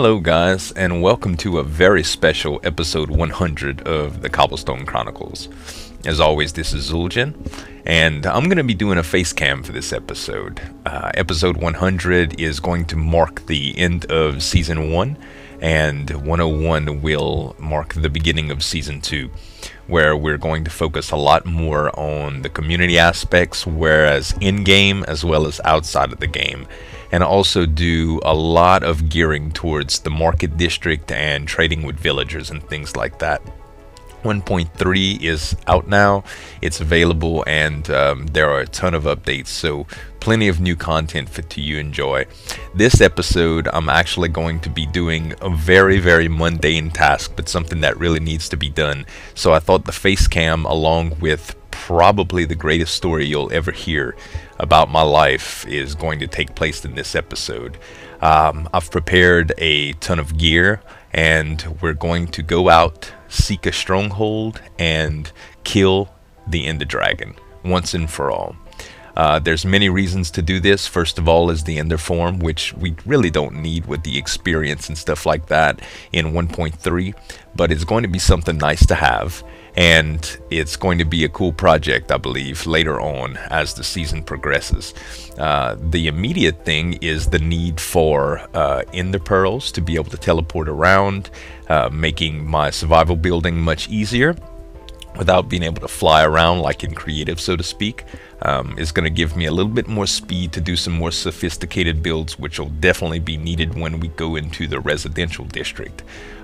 Hello guys, and welcome to a very special episode 100 of the Cobblestone Chronicles. As always, this is Zueljin, and I'm going to be doing a face cam for this episode. Episode 100 is going to mark the end of Season 1, and 101 will mark the beginning of Season 2, where we're going to focus a lot more on the community aspects, whereas in-game as well as outside of the game, and also do a lot of gearing towards the market district and trading with villagers and things like that. 1.3 is out now, it's available, and there are a ton of updates, so plenty of new content to you enjoy. This episode I'm actually going to be doing a very mundane task, but something that really needs to be done. So I thought the face cam, along with probably the greatest story you'll ever hear about my life, is going to take place in this episode. I've prepared a ton of gear, and we're going to go out, seek a stronghold, and kill the Ender Dragon once and for all. There's many reasons to do this. First of all is the Ender form, which we really don't need with the experience and stuff like that in 1.3, but it's going to be something nice to have, and it's going to be a cool project, I believe, later on as the season progresses. The immediate thing is the need for Ender Pearls to be able to teleport around, making my survival building much easier without being able to fly around like in creative, so to speak. Is going to give me a little bit more speed to do some more sophisticated builds, which will definitely be needed when we go into the residential district.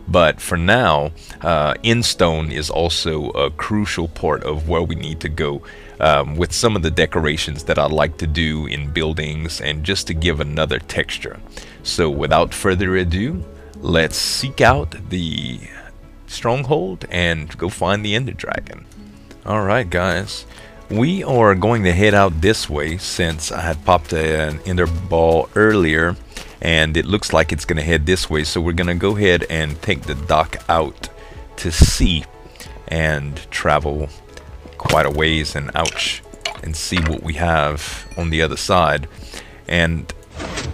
But for now, Endstone is also a crucial part of where we need to go, with some of the decorations that I like to do in buildings and just to give another texture. So without further ado, let's seek out the stronghold and go find the Ender Dragon. Alright guys, we are going to head out this way since I had popped an Ender Ball earlier, and it looks like it's going to head this way, so we're going to go ahead and take the dock out to sea and travel quite a ways and and see what we have on the other side. And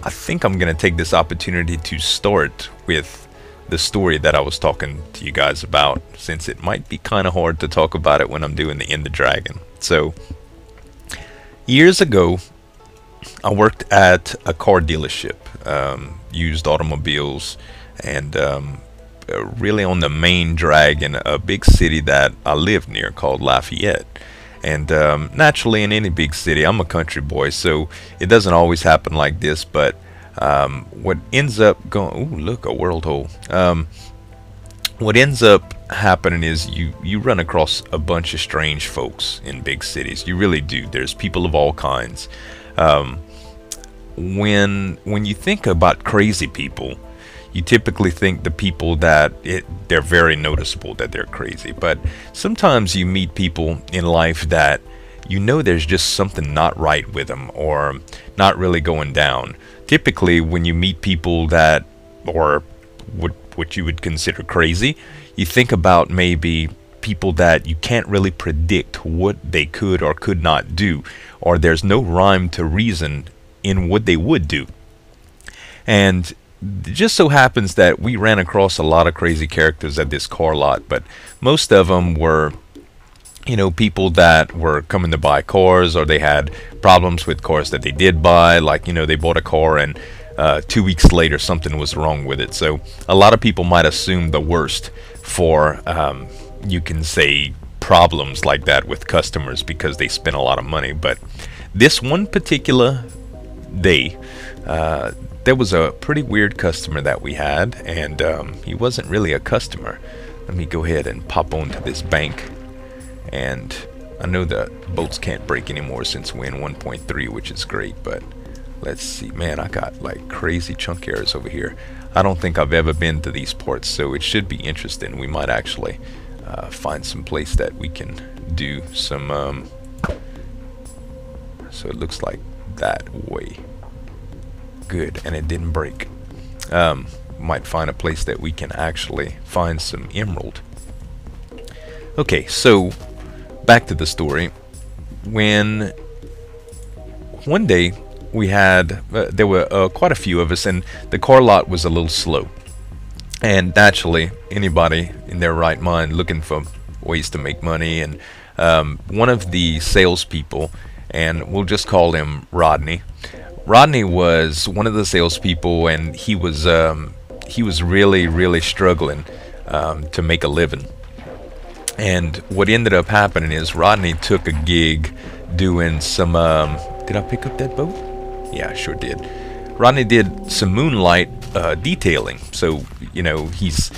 I think I'm going to take this opportunity to start with the story that I was talking to you guys about, since it might be kind of hard to talk about it when I'm doing the Ender Dragon. So years ago, I worked at a car dealership, used automobiles, and really on the main drag in a big city that I lived near called Lafayette. And naturally, in any big city, I'm a country boy, so it doesn't always happen like this, but what ends up going, ooh, look, a world hole. What ends up happening is you run across a bunch of strange folks in big cities. You really do. There's people of all kinds. When you think about crazy people, you typically think the people that they're very noticeable that they're crazy. But sometimes you meet people in life that you know there's just something not right with them, or not really going down. Typically, when you meet people that are what you would consider crazy, you think about maybe people that you can't really predict what they could or could not do, or there's no rhyme to reason in what they would do. And it just so happens that we ran across a lot of crazy characters at this car lot, but most of them were, you know, people that were coming to buy cars, or they had problems with cars that they did buy. Like, you know, they bought a car and 2 weeks later something was wrong with it. So a lot of people might assume the worst for, you can say, problems like that with customers because they spent a lot of money. But this one particular day, there was a pretty weird customer that we had, and he wasn't really a customer. Let me go ahead and pop onto this bank. And I know the boats can't break anymore since we're in 1.3, which is great, but let's see. Man, I got like crazy chunk errors over here. I don't think I've ever been to these ports, so it should be interesting. We might actually find some place that we can do some so it looks like that way. Good, and it didn't break. Might find a place that we can actually find some emerald. Okay, so back to the story. When one day we had there were quite a few of us, and the car lot was a little slow. And naturally, anybody in their right mind looking for ways to make money. And one of the salespeople, and we'll just call him Rodney. Rodney was one of the salespeople, and he was really, really struggling to make a living. And what ended up happening is Rodney took a gig doing some. Did I pick up that boat? Yeah, I sure did. Rodney did some moonlight detailing. So, you know, he's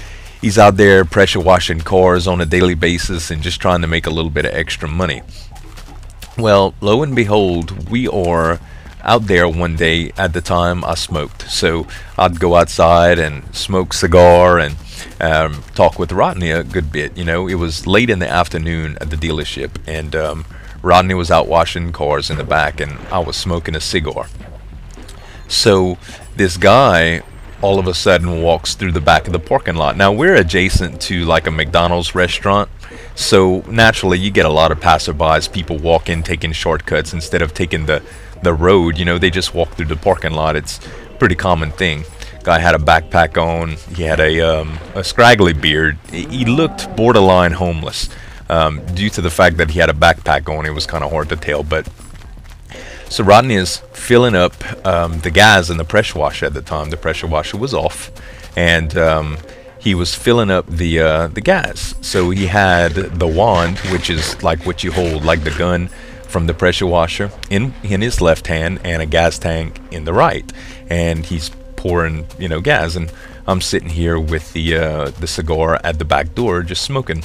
out there pressure washing cars on a daily basis and just trying to make a little bit of extra money. Well, lo and behold, we are out there one day. At the time, I smoked, so I'd go outside and smoke cigar and talk with Rodney a good bit. You know, it was late in the afternoon at the dealership, and Rodney was out washing cars in the back, and I was smoking a cigar. So this guy all of a sudden walks through the back of the parking lot. Now, we're adjacent to like a McDonald's restaurant, so naturally you get a lot of passerbys. People walk in taking shortcuts instead of taking the road. You know, they just walk through the parking lot. It's a pretty common thing. Guy had a backpack on. He had a scraggly beard. He looked borderline homeless. Due to the fact that he had a backpack on, it was kind of hard to tell. But so Rodney is filling up the gas in the pressure washer at the time. The pressure washer was off, and he was filling up the gas. So he had the wand, which is like what you hold, like the gun from the pressure washer, in his left hand, and a gas tank in the right. And he's pouring, you know, gas, and I'm sitting here with the cigar at the back door, just smoking.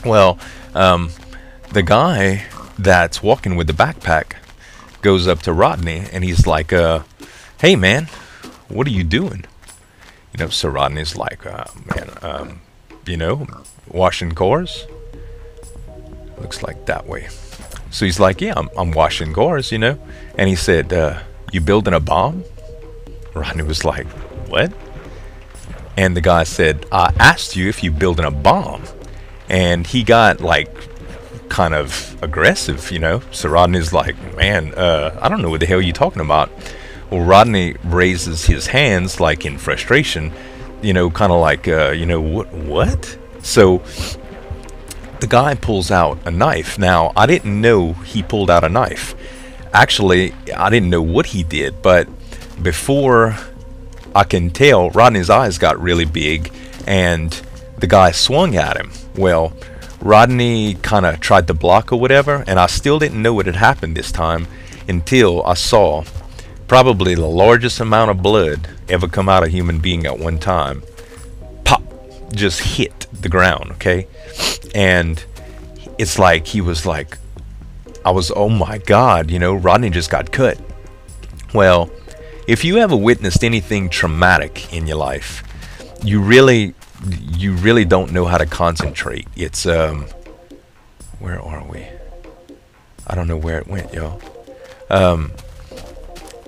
Well, the guy that's walking with the backpack goes up to Rodney, and he's like, "Hey, man, what are you doing?" You know, so Rodney's like, "Man, you know, washing cars." Looks like that way. So he's like, "Yeah, I'm washing cars, you know." And he said, "You building a bomb?" Rodney was like, "What?" And the guy said, "I asked you if you building a bomb." And he got like kind of aggressive, you know. So Rodney's like, "Man, I don't know what the hell you're talking about." Well, Rodney raises his hands like in frustration, you know, kind of like, you know, what? So the guy pulls out a knife. Now, I didn't know he pulled out a knife. Actually, I didn't know what he did, but before I can tell, Rodney's eyes got really big, and the guy swung at him. Well, Rodney kind of tried to block or whatever, and I still didn't know what had happened this time until I saw probably the largest amount of blood ever come out of a human being at one time. Pop! Just hit the ground, okay? And it's like he was like, oh my God, you know, Rodney just got cut. Well, if you ever witnessed anything traumatic in your life, you really don't know how to concentrate. It's where are we? I don't know where it went, y'all.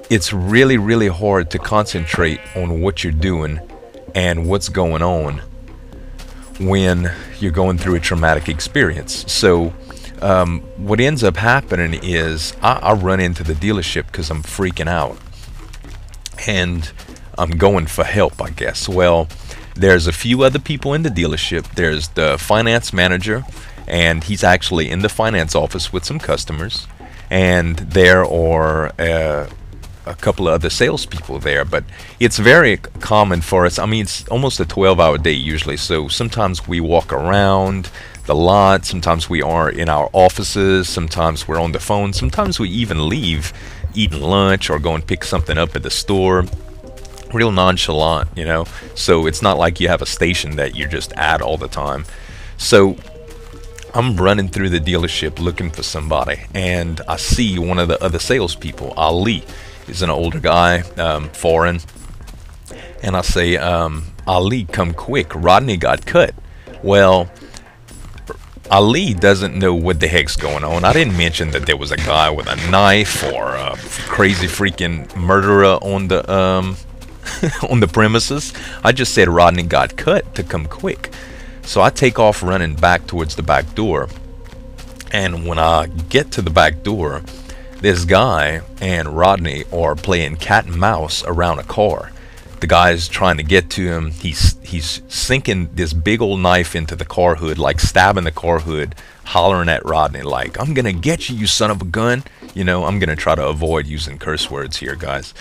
It's really, really hard to concentrate on what you're doing and what's going on when you're going through a traumatic experience. So what ends up happening is I run into the dealership because I'm freaking out, and I'm going for help, I guess. Well, there's a few other people in the dealership. There's the finance manager, and he's actually in the finance office with some customers, and there are a couple of other salespeople there. But it's very common for us. I mean, it's almost a 12-hour day usually, so sometimes we walk around the lot, sometimes we are in our offices, sometimes we're on the phone, sometimes we even leave eating lunch or go and pick something up at the store. Real nonchalant, you know. So it's not like you have a station that you're just at all the time. So I'm running through the dealership looking for somebody, and I see one of the other salespeople, Ali. He's an older guy, foreign. And I say, Ali, come quick, Rodney got cut. Well, Ali doesn't know what the heck's going on. I didn't mention that there was a guy with a knife or a crazy freaking murderer on the on the premises. I just said Rodney got cut to come quick. So I take off running back towards the back door. And when I get to the back door, this guy and Rodney are playing cat and mouse around a car. The guy's trying to get to him. He's sinking this big old knife into the car hood, like stabbing the car hood, hollering at Rodney like, "I'm gonna get you, you son of a gun." You know, I'm gonna try to avoid using curse words here, guys.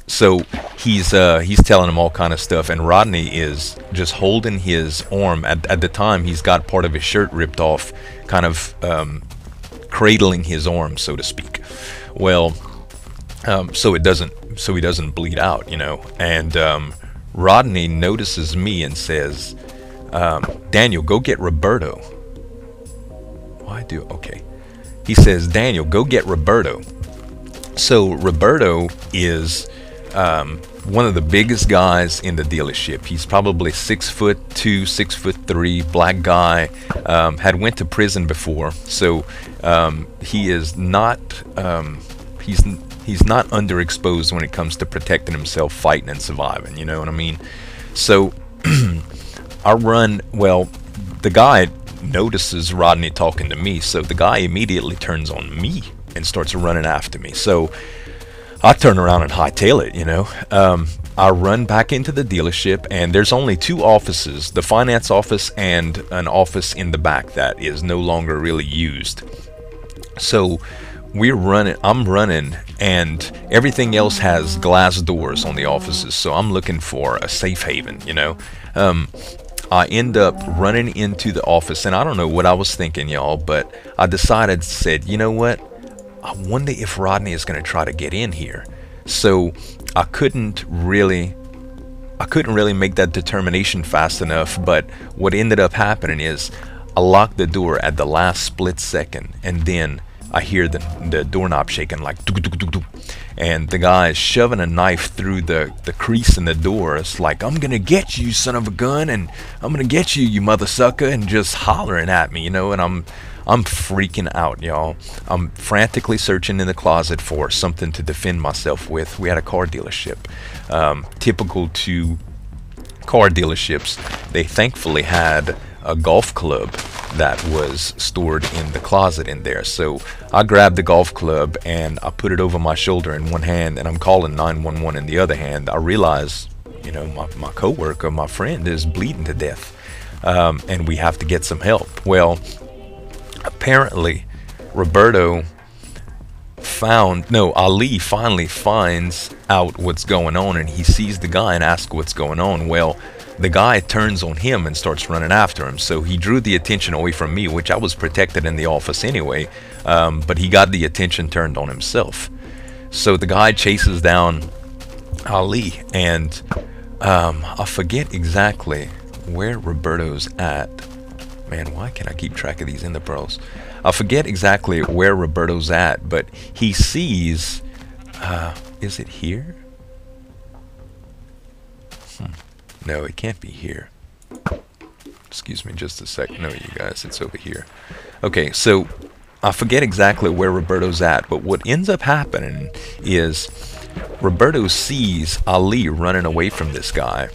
So he's telling him all kind of stuff, and Rodney is just holding his arm. At the time, he's got part of his shirt ripped off, kind of cradling his arm, so to speak. Well, so he doesn't bleed out, you know. And Rodney notices me and says, "Daniel, go get Roberto." Why do? Okay. He says, "Daniel, go get Roberto." So Roberto is one of the biggest guys in the dealership. He's probably 6'2", 6'3", black guy. Had went to prison before, so he is not. He's not underexposed when it comes to protecting himself, fighting, and surviving. You know what I mean? So I run. Well, the guy notices Rodney talking to me, so the guy immediately turns on me and starts running after me. So I turn around and hightail it, you know. I run back into the dealership, and there's only two offices, the finance office and an office in the back that is no longer really used. So I'm running, and everything else has glass doors on the offices, so I'm looking for a safe haven, you know. I end up running into the office, and I don't know what I was thinking, y'all, but I said, you know what? I wonder if Rodney is going to try to get in here. So I couldn't really make that determination fast enough, but what ended up happening is I locked the door at the last split second, and then I hear the doorknob shaking like doo -doo -doo -doo, and the guy is shoving a knife through the crease in the door. It's like, "I'm gonna get you, son of a gun, and I'm gonna get you, you mother sucker," and just hollering at me, you know. And I'm freaking out, y'all. I'm frantically searching in the closet for something to defend myself with. We had a car dealership, typical to car dealerships. They thankfully had a golf club that was stored in the closet in there. So I grabbed the golf club and I put it over my shoulder in one hand, and I'm calling 911 in the other hand. I realize, you know, my coworker, my friend, is bleeding to death, and we have to get some help. Well, apparently Ali finally finds out what's going on, and he sees the guy and asks what's going on. Well, the guy turns on him and starts running after him. So he drew the attention away from me, which I was protected in the office anyway, but he got the attention turned on himself. So the guy chases down Ali, and I forget exactly where Roberto's at. Man, why can't I keep track of these in the pearls? I forget exactly where Roberto's at, but he sees, is it here? No, it can't be here. Excuse me just a sec. No, you guys, it's over here. Okay, so I forget exactly where Roberto's at, but what ends up happening is Roberto sees Ali running away from this guy,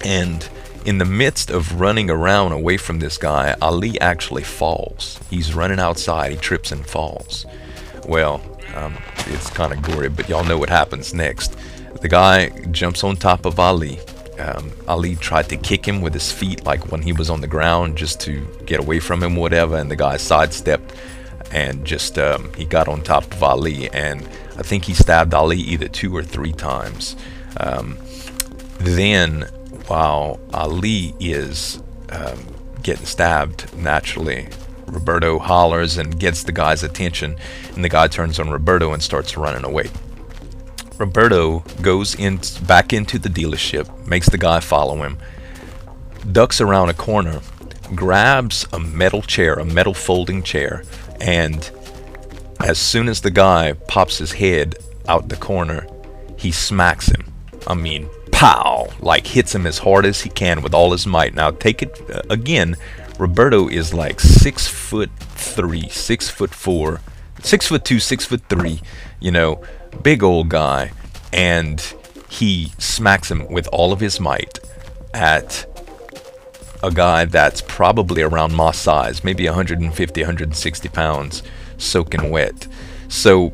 and in the midst of running around away from this guy, Ali actually falls. He's running outside, he trips and falls. Well, it's kind of gory, but y'all know what happens next. The guy jumps on top of Ali. Ali tried to kick him with his feet, like when he was on the ground, just to get away from him, whatever, and the guy sidestepped and just he got on top of Ali, and I think he stabbed Ali either 2 or 3 times. Then while Ali is getting stabbed, naturally Roberto hollers and gets the guy's attention, and the guy turns on Roberto and starts running away. Roberto goes back into the dealership, makes the guy follow him, ducks around a corner, grabs a metal chair, a metal folding chair, and as soon as the guy pops his head out the corner, he smacks him. I mean, pow! Like hits him as hard as he can with all his might. Now take it again, Roberto is like 6'3", 6'4", 6'2", 6'3", you know, big old guy, and he smacks him with all of his might at a guy that's probably around my size, maybe 150, 160 pounds, soaking wet. So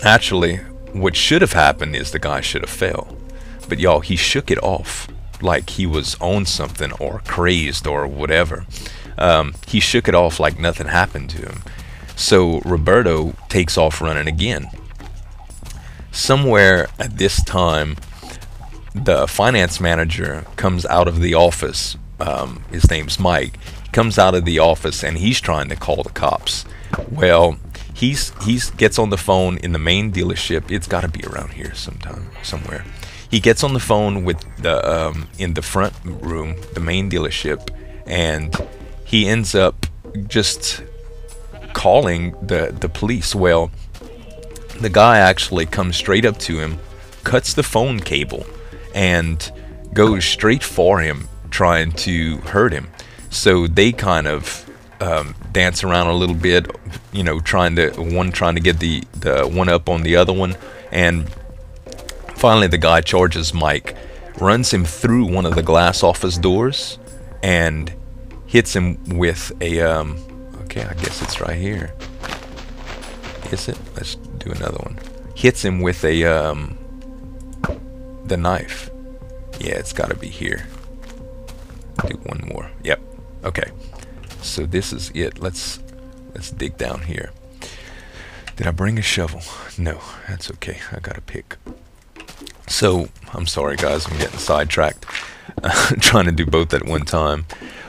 naturally, what should have happened is the guy should have fell. But y'all, he shook it off like he was on something or crazed or whatever. He shook it off like nothing happened to him. So Roberto takes off running again. Somewhere at this time, the finance manager comes out of the office. His name's Mike. He comes out of the office and he's trying to call the cops. Well, he gets on the phone in the main dealership. It's got to be around here somewhere. He gets on the phone with the in the front room, the main dealership, and he ends up just calling the police. Well, the guy actually comes straight up to him, cuts the phone cable, and goes straight for him, trying to hurt him. So they kind of dance around a little bit, you know, trying to get the one up on the other one, and finally the guy charges Mike, runs him through one of the glass office doors, and hits him with a okay, I guess it's right here. Is it? Let's do another one. Hits him with a the knife. Yeah, it's got to be here. Do one more. Yep. Okay. So this is it. Let's dig down here. Did I bring a shovel? No, that's okay. I got a pick. So I'm sorry, guys. I'm getting sidetracked, trying to do both at one time.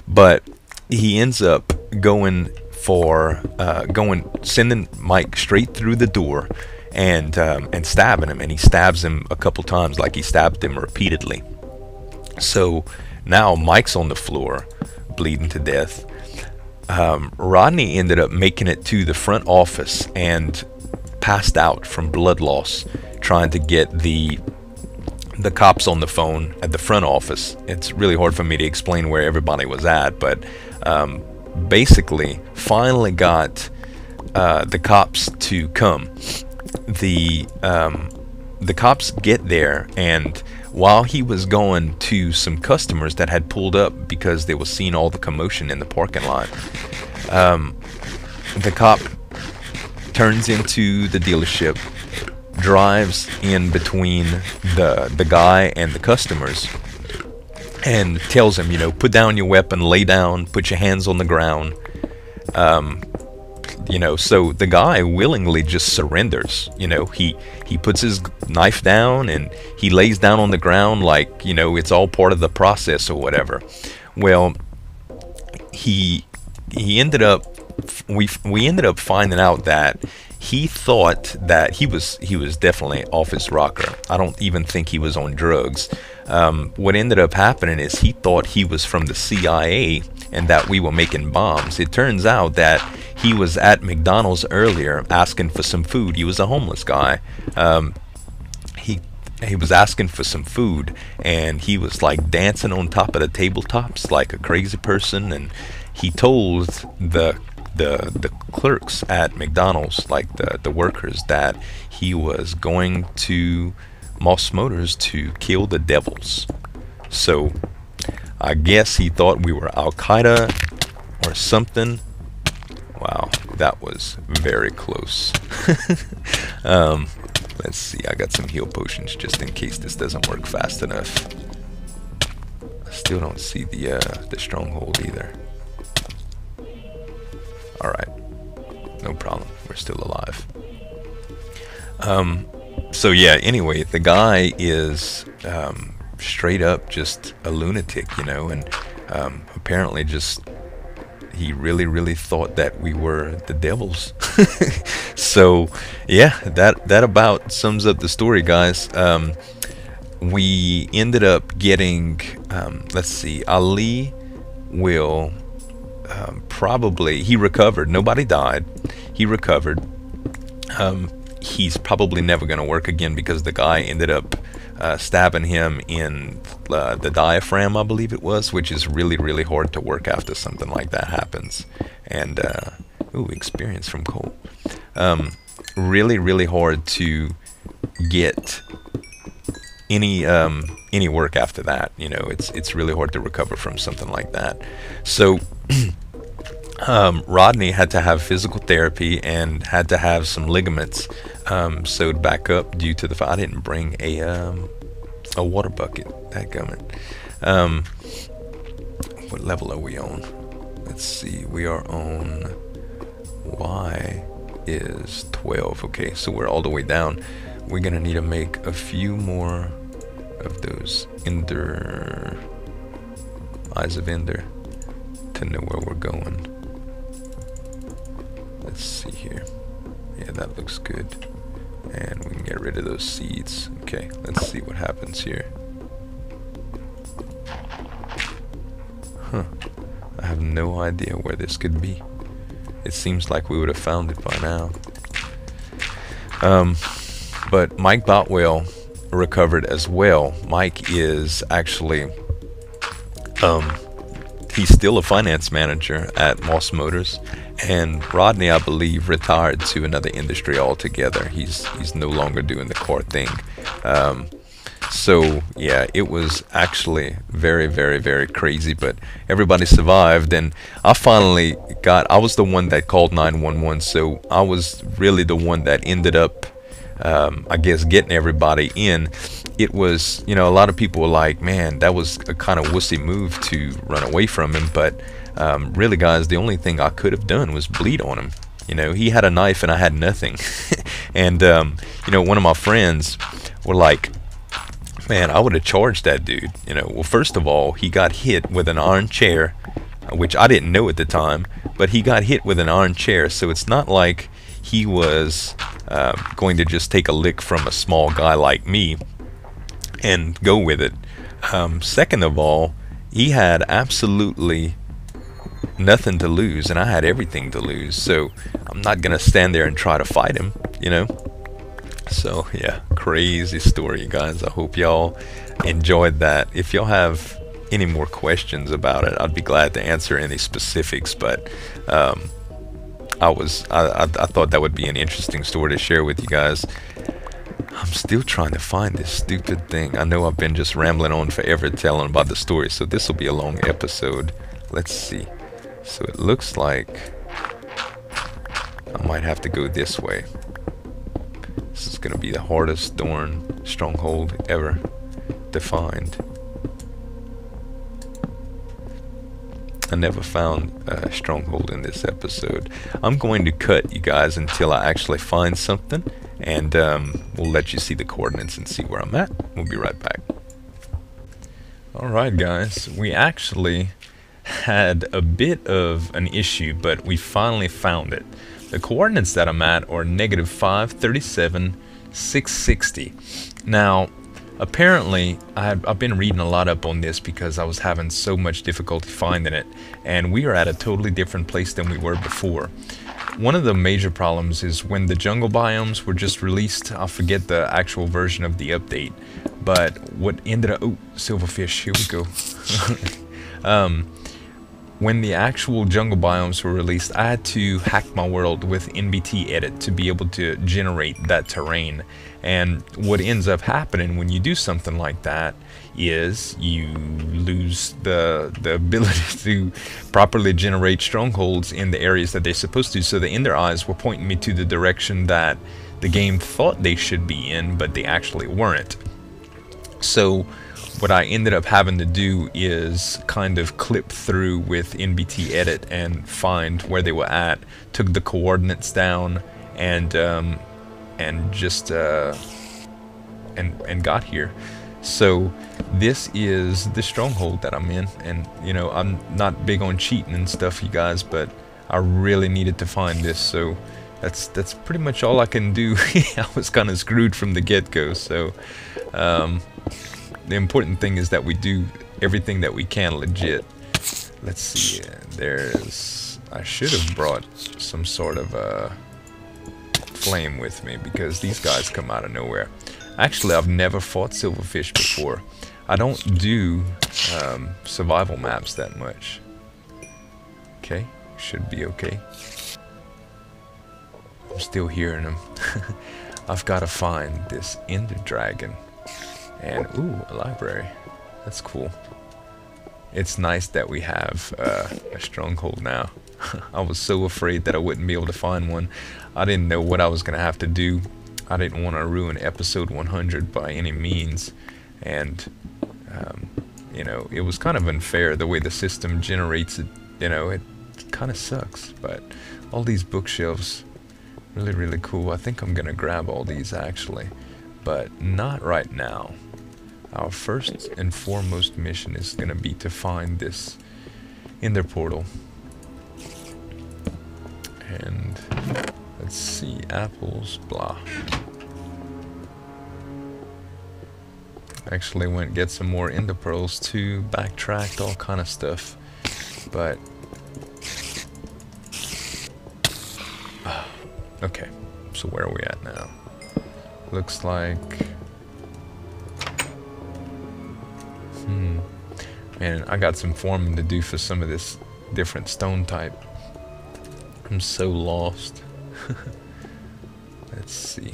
But he ends up going for sending Mike straight through the door and stabbing him. And he stabs him a couple times, like he stabbed him repeatedly. So now Mike's on the floor, bleeding to death. Rodney ended up making it to the front office and passed out from blood loss, trying to get the cops on the phone at the front office. It's really hard for me to explain where everybody was at, but basically finally got the cops to come. The cops get there, and while he was going to some customers that had pulled up because they were seeing all the commotion in the parking lot, the cop turns into the dealership, drives in between the guy and the customers, and tells him, you know, put down your weapon, lay down, put your hands on the ground. You know, so the guy willingly just surrenders. You know, he puts his knife down and he lays down on the ground like, you know, it's all part of the process or whatever. Well, he ended up, we ended up finding out that he thought that he was definitely off his rocker. I don't even think he was on drugs. What ended up happening is he thought he was from the CIA and that we were making bombs. It turns out that he was at McDonald's earlier asking for some food. He was a homeless guy. He was asking for some food, and he was like dancing on top of the tabletops like a crazy person. And he told the clerks at McDonald's, like the workers, that he was going to Moss Motors to kill the devils. So I guess he thought we were Al-Qaeda or something. Wow, that was very close. Let's see, I got some heal potions just in case this doesn't work fast enough. I still don't see the stronghold either. Alright, no problem, we're still alive. So yeah, anyway, the guy is straight up just a lunatic, you know, and apparently just he really thought that we were the devils. So yeah, that about sums up the story, guys. We ended up getting let's see, Ali will probably, he recovered. Nobody died. He recovered. He's probably never going to work again because the guy ended up stabbing him in the diaphragm, I believe it was, which is really hard to work after something like that happens. And ooh, experience from Cole. Really hard to get any work after that. You know, it's really hard to recover from something like that. So Rodney had to have physical therapy and had to have some ligaments sewed back up due to the fact I didn't bring a water bucket. That gummit. What level are we on? Let's see. We are on Y is 12. Okay, so we're all the way down. We're gonna need to make a few more of those eyes of Ender to know where we're going. Let's see here. Yeah, that looks good. And we can get rid of those seeds. Okay, let's see what happens here. Huh. I have no idea where this could be. It seems like we would have found it by now. But Mike Botwell recovered as well. Mike is actually he's still a finance manager at Moss Motors, and Rodney, I believe, retired to another industry altogether. He's no longer doing the car thing. So yeah, it was actually very, very, very crazy, but everybody survived, and I was the one that called 911, so I was really the one that ended up I guess getting everybody in. It was, you know, a lot of people were like, man, that was a kind of wussy move to run away from him, but really, guys, the only thing I could have done was bleed on him. You know, he had a knife and I had nothing. And you know, one of my friends were like, man, I would have charged that dude. You know, well, first of all, he got hit with an iron chair, which I didn't know at the time, but he got hit with an iron chair, so it's not like he was going to just take a lick from a small guy like me and go with it. Second of all, he had absolutely nothing to lose, and I had everything to lose, so I'm not gonna stand there and try to fight him, you know. So yeah, crazy story, you guys. I hope y'all enjoyed that. If y'all have any more questions about it, I'd be glad to answer any specifics, but I thought that would be an interesting story to share with you guys. I'm still trying to find this stupid thing. I know I've been just rambling on forever telling about the story, so this will be a long episode. Let's see. So it looks like I might have to go this way. This is going to be the hardest darn stronghold ever to find. I never found a stronghold in this episode. I'm going to cut, you guys, until I actually find something, and we'll let you see the coordinates and see where I'm at. We'll be right back. Alright, guys, we actually had a bit of an issue, but we finally found it. The coordinates that I'm at are -5, 37, 660. Now, apparently, I've been reading a lot up on this because I was having so much difficulty finding it, and we are at a totally different place than we were before. One of the major problems is when the jungle biomes were just released. I forget the actual version of the update, but what ended up... Oh, silverfish, here we go. When the actual jungle biomes were released, I had to hack my world with NBT edit to be able to generate that terrain. And what ends up happening when you do something like that is you lose the ability to properly generate strongholds in the areas that they're supposed to. So the Ender eyes were pointing me to the direction that the game thought they should be in, but they actually weren't. So what I ended up having to do is kind of clip through with NBT edit and find where they were at, took the coordinates down, and just and got here. So this is the stronghold that I'm in, and you know, I'm not big on cheating and stuff, you guys, but I really needed to find this, so that's pretty much all I can do. I was kind of screwed from the get-go, so the important thing is that we do everything that we can legit. Let's see, I should have brought some sort of flame with me, because these guys come out of nowhere. Actually, I've never fought silverfish before. I don't do survival maps that much. Okay, should be okay. I'm still hearing them. I've got to find this Ender Dragon. And, ooh, a library. That's cool. It's nice that we have a stronghold now. I was so afraid that I wouldn't be able to find one. I didn't know what I was gonna have to do. I didn't want to ruin episode 100 by any means, and you know, it was kind of unfair the way the system generates it. You know, it kind of sucks. But all these bookshelves, really cool. I think I'm gonna grab all these actually, but not right now. Our first and foremost mission is gonna be to find this Ender portal. And let's see, apples, blah. Actually went get some more Ender pearls too, backtracked, all kind of stuff. But okay, so where are we at now? Looks like man, I got some farming to do for some of this different stone type. I'm so lost. Let's see.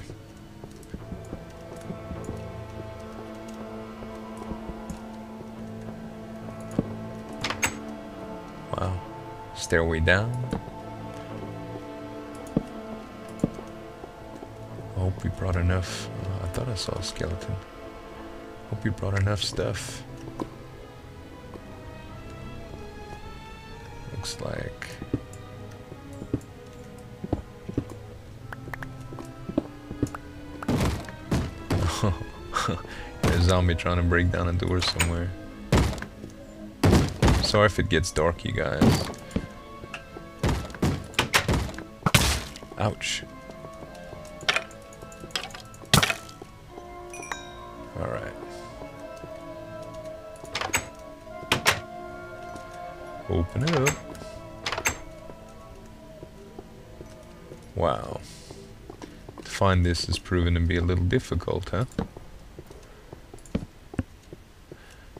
Wow. Stairway down. I hope we brought enough. I thought I saw a skeleton. Hope we brought enough stuff. Looks like a zombie trying to break down a door somewhere. Sorry if it gets dark, you guys. Ouch. Alright. Open it up. Wow. To find this has proven to be a little difficult, huh?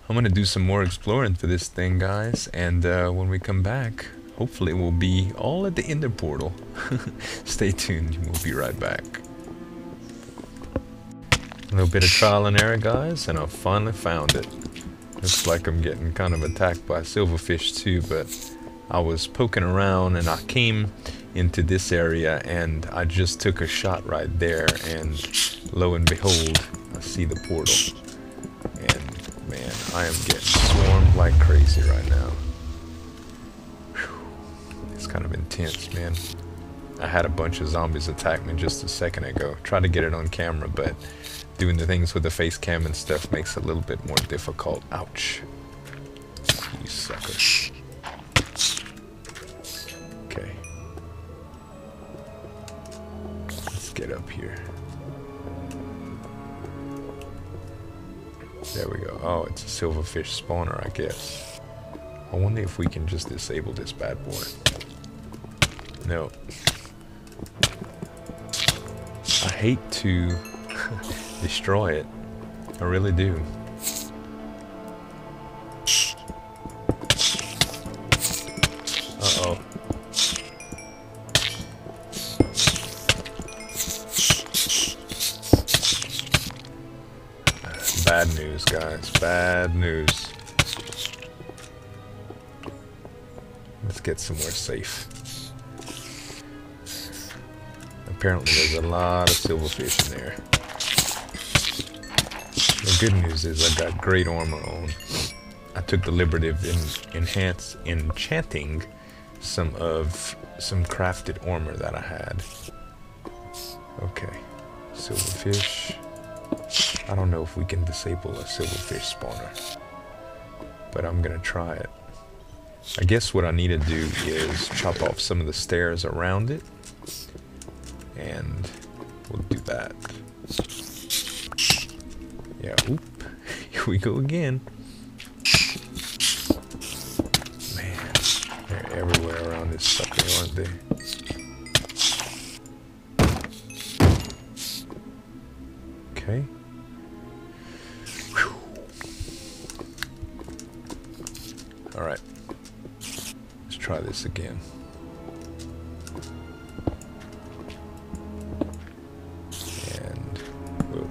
I'm gonna do some more exploring for this thing, guys, and when we come back, hopefully we'll be all at the Ender portal. Stay tuned, we'll be right back. A little bit of trial and error, guys, and I finally found it. Looks like I'm getting kind of attacked by silverfish too, but I was poking around and I came into this area and I just took a shot right there, and lo and behold, I see the portal. And man, I am getting swarmed like crazy right now. Whew. It's kind of intense, man. I had a bunch of zombies attack me just a second ago. Tried to get it on camera, but doing the things with the face cam and stuff makes it a little bit more difficult. Ouch. You sucker. Okay. Let's get up here. There we go. Oh, it's a silverfish spawner, I guess. I wonder if we can just disable this bad boy. No. I hate to destroy it. I really do. Uh-oh. Bad news, guys. Bad news. Let's get somewhere safe. Apparently there's a lot of silverfish in there. The good news is I got great armor on. I took the liberty of enchanting some crafted armor that I had. Okay, silverfish. I don't know if we can disable a silverfish spawner, but I'm gonna try it. I guess what I need to do is chop off some of the stairs around it, and we'll do that. Yeah, oop. Here we go again. Man, they're everywhere around this sucker, aren't they? Okay. Whew. Alright. Let's try this again.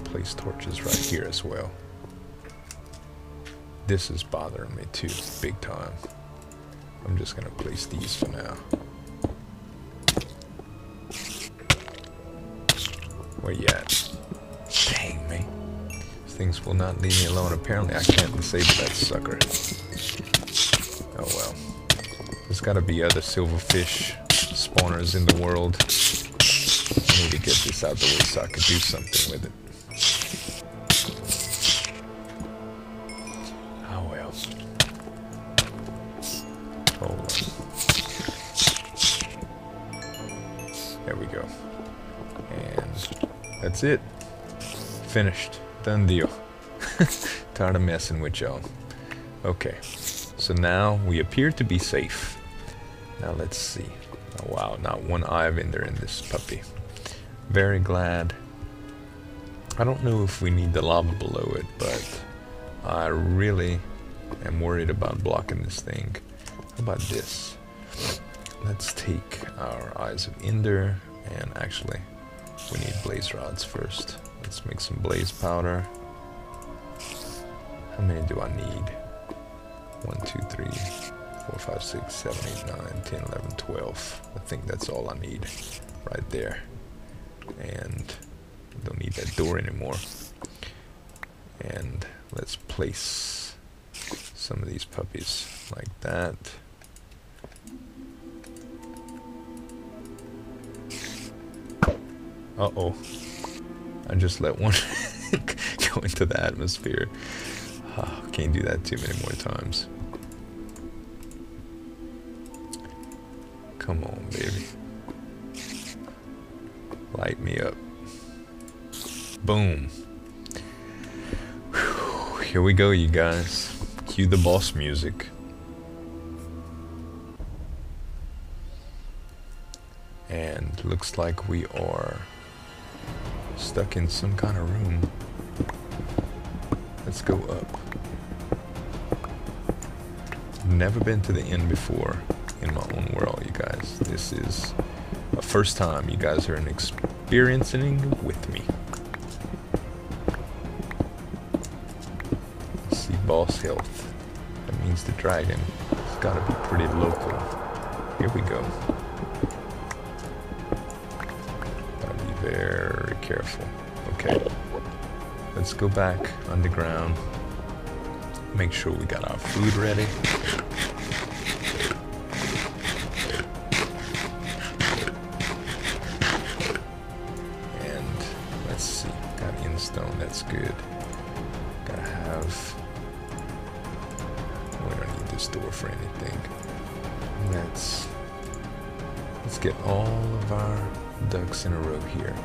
Place torches right here as well. This is bothering me too, big time. I'm just gonna place these for now. Where you at? Dang, man. These things will not leave me alone. Apparently, I can't disable that sucker. Oh well. There's gotta be other silverfish spawners in the world. I need to get this out the way so I can do something with it. Oh well. Hold on. There we go. And that's it. Finished. Done deal. Tired of messing with y'all. Okay. So now we appear to be safe. Now let's see. Oh wow, not one eye of ender in this puppy. Very glad. I don't know if we need the lava below it, but I really am worried about blocking this thing. How about this? Let's take our eyes of ender, and actually we need blaze rods first. Let's make some blaze powder. How many do I need? 1, 2, 3, 4, 5, 6, 7, 8, 9, 10, 11, 12. I think that's all I need right there. And I don't need that door anymore. And let's place some of these puppies like that. Uh-oh. I just let one go into the atmosphere. Oh, can't do that too many more times. Come on, baby. Light me up. Boom. Whew. Here we go, you guys. Cue the boss music. And looks like we are stuck in some kind of room. Let's go up. Never been to the end before in my own world, you guys. This is a first time you guys are experiencing with me. Let's see, boss health. That means the dragon. It's gotta be pretty local. Here we go. Gotta be very careful. Okay. Let's go back underground. Make sure we got our food ready. And let's see, got in-stone, that's good. Gotta have... we don't need this door for anything. Let's get all of our ducks in a row here.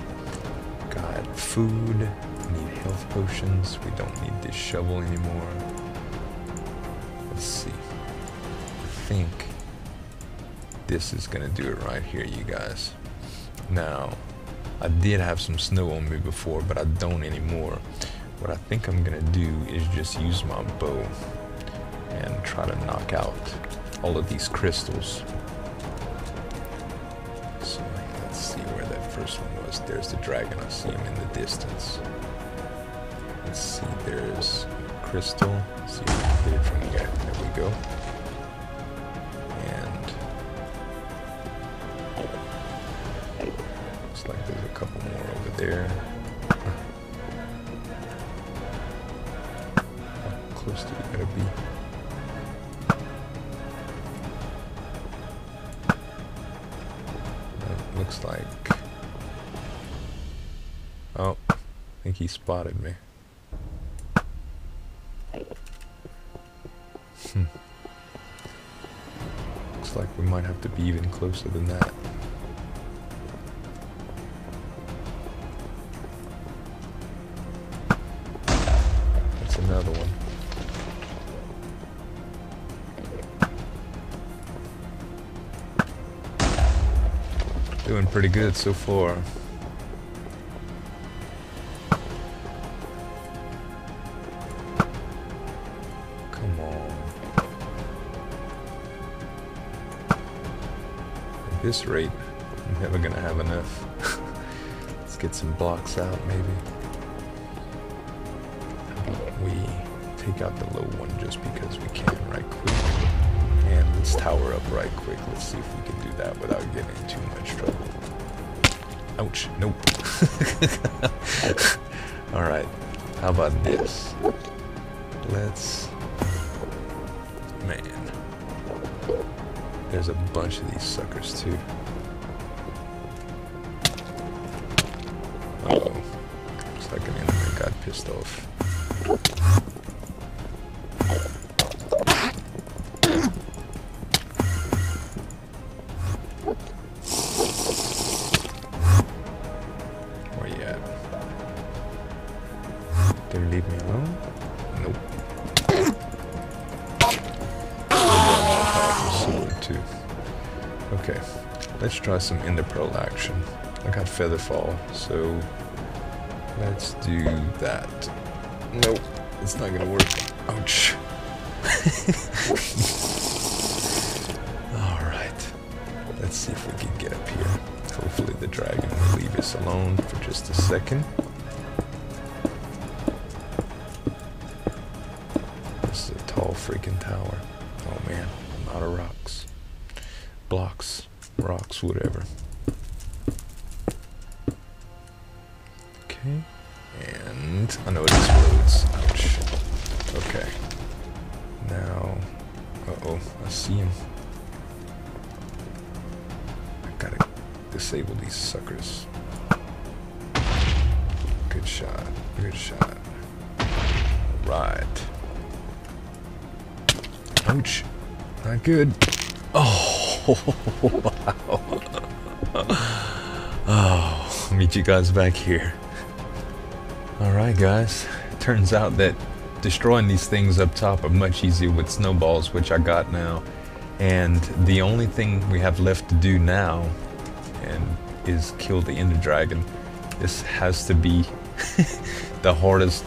Got food, we need health potions, we don't need this shovel anymore. Let's see. I think this is gonna do it right here, you guys. Now, I did have some snow on me before, but I don't anymore. What I think I'm gonna do is just use my bow and try to knock out all of these crystals. So let's see where that first one was. There's the dragon. I see him in the distance. Let's see, there's crystal. Let's see if we can hit it from here. There we go. And looks like there's a couple more over there. How close do we gotta be? That looks like... oh, I think he spotted me. Looks like we might have to be even closer than that. That's another one. Doing pretty good so far. Come on. At this rate, I'm never gonna have enough. Let's get some blocks out, maybe. We take out the low one just because we can right quick. And let's tower up right quick. Let's see if we can do that without getting in too much trouble. Ouch. Nope. Alright. How about this? Let's... Man. There's a bunch of these suckers, too. Uh-oh. Looks like an enemy got pissed off. Where you at? Did he leave me alone? Nope. Too. Okay, let's try some ender pearl action. I got feather fall, so let's do that. Nope, it's not gonna work. Ouch. Alright, let's see if we can get up here. Hopefully the dragon will leave us alone for just a second. This is a tall freaking tower. Oh man, I'm out of rocks. Blocks, rocks, whatever. Okay, and I know it explodes. Ouch. Okay. Now, uh-oh, I see him. I gotta disable these suckers. Good shot, good shot. Alright. Ouch. Not good. Oh, wow. Oh, I'll meet you guys back here. Alright guys, turns out that destroying these things up top are much easier with snowballs, which I got now. And the only thing we have left to do now is kill the ender dragon. This has to be the hardest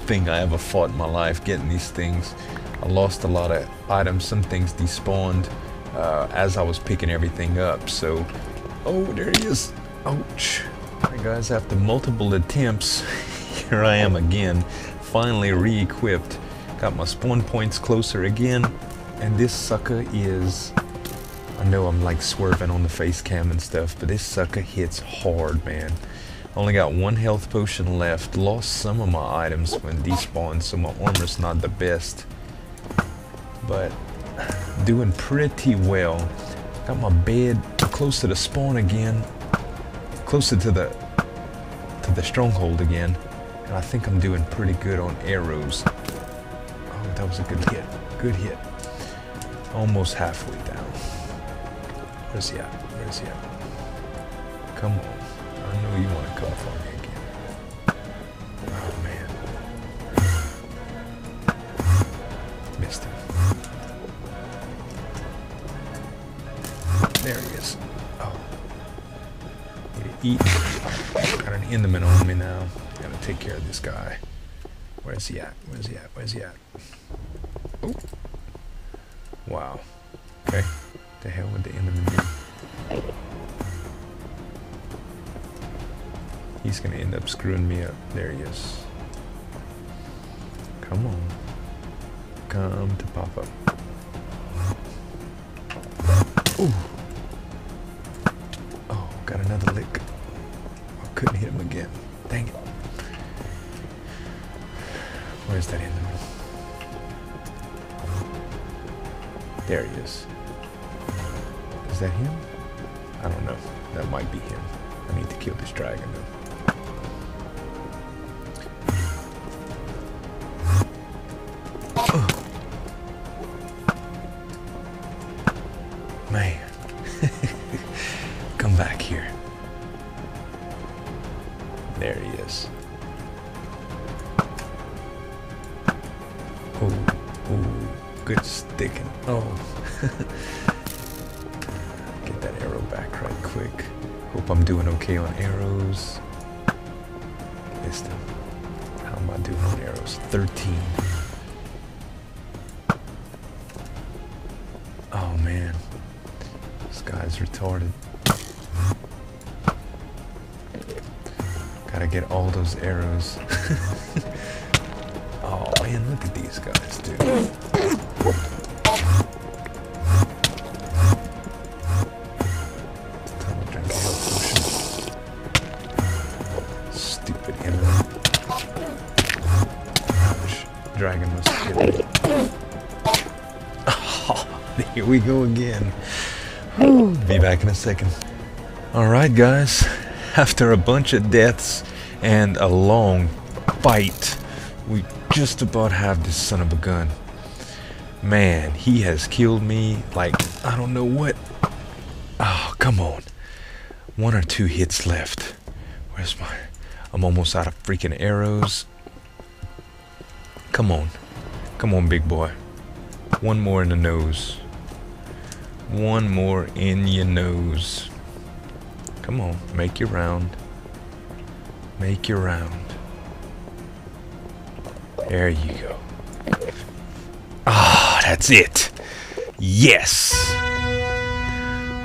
thing I ever fought in my life, getting these things. I lost a lot of items, some things despawned as I was picking everything up. So, oh, there he is. Ouch. Alright guys, after multiple attempts, here I am again, finally re-equipped. Got my spawn points closer again, and this sucker is... I know I'm like swerving on the face cam and stuff, but this sucker hits hard, man. Only got one health potion left. Lost some of my items when despawned, so my armor's not the best. But doing pretty well. Got my bed close to the spawn again, closer to the stronghold again, and I think I'm doing pretty good on arrows. Oh, that was a good hit. Good hit. Almost halfway down. Where's he at? Where's he at? Come on. I know you want to come for me again. Oh man. Missed him. There he is. Oh. Need to eat. Got an enderman on me now. Gotta take care of this guy. Where's he at? Where's he at? Where's he at? Oh. Wow. Okay. The hell would the enderman do? He's gonna end up screwing me up. There he is. Come on. Come to pop up. Ooh. Oh, got another lick. I couldn't hit him again. Dang it. Where's that enderman? There he is. Is that him? I don't know. That might be him. I need to kill this dragon though. Man. Come back here. There he is. Oh, good sticking. Oh. Get that arrow back right quick. Hope I'm doing okay on arrows. Missed him. How am I doing on arrows? 13. Oh man. This guy's retarded. Gotta get all those arrows. Oh man, look at these guys, dude. Here we go again. Whew. Be back in a second. Alright guys, after a bunch of deaths and a long fight, we just about have this son of a gun. Man, he has killed me like I don't know what. Oh, come on. 1 or 2 hits left. Where's my... I'm almost out of freaking arrows. Come on. Come on, big boy. 1 more in the nose. 1 more in your nose. Come on, make your round. Make your round. There you go. Ah, that's it. Yes.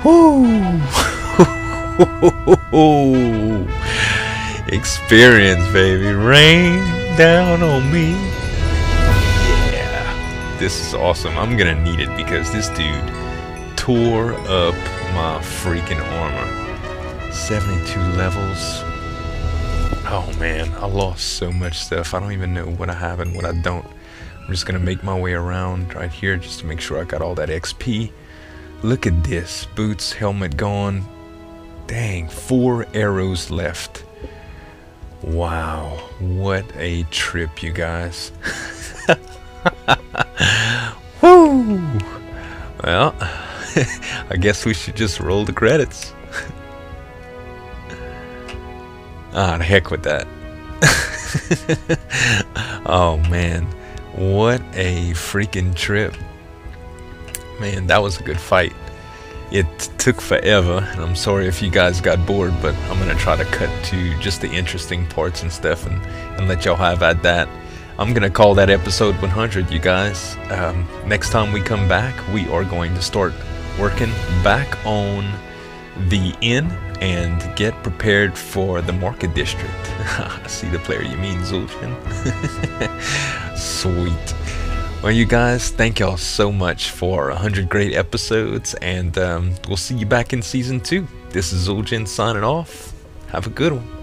Woo. Experience, baby. Rain down on me. Yeah. This is awesome. I'm gonna need it because this dude tore up my freaking armor. 72 levels. Oh man, I lost so much stuff. I don't even know what I have and what I don't. I'm just gonna make my way around right here just to make sure I got all that XP. Look at this. Boots, helmet gone. Dang, 4 arrows left. Wow, what a trip, you guys. Woo! Well, I guess we should just roll the credits. Ah, the heck with that. Oh man, what a freaking trip. Man, that was a good fight. It took forever, and I'm sorry if you guys got bored, but I'm gonna try to cut to just the interesting parts and stuff and let y'all have at that. I'm gonna call that episode 100, you guys. Next time we come back, we are going to start working back on the inn and get prepared for the market district. I see the player you mean, Zueljin. Sweet. Well, you guys, thank y'all so much for 100 great episodes, and we'll see you back in season 2. This is Zueljin signing off. Have a good one.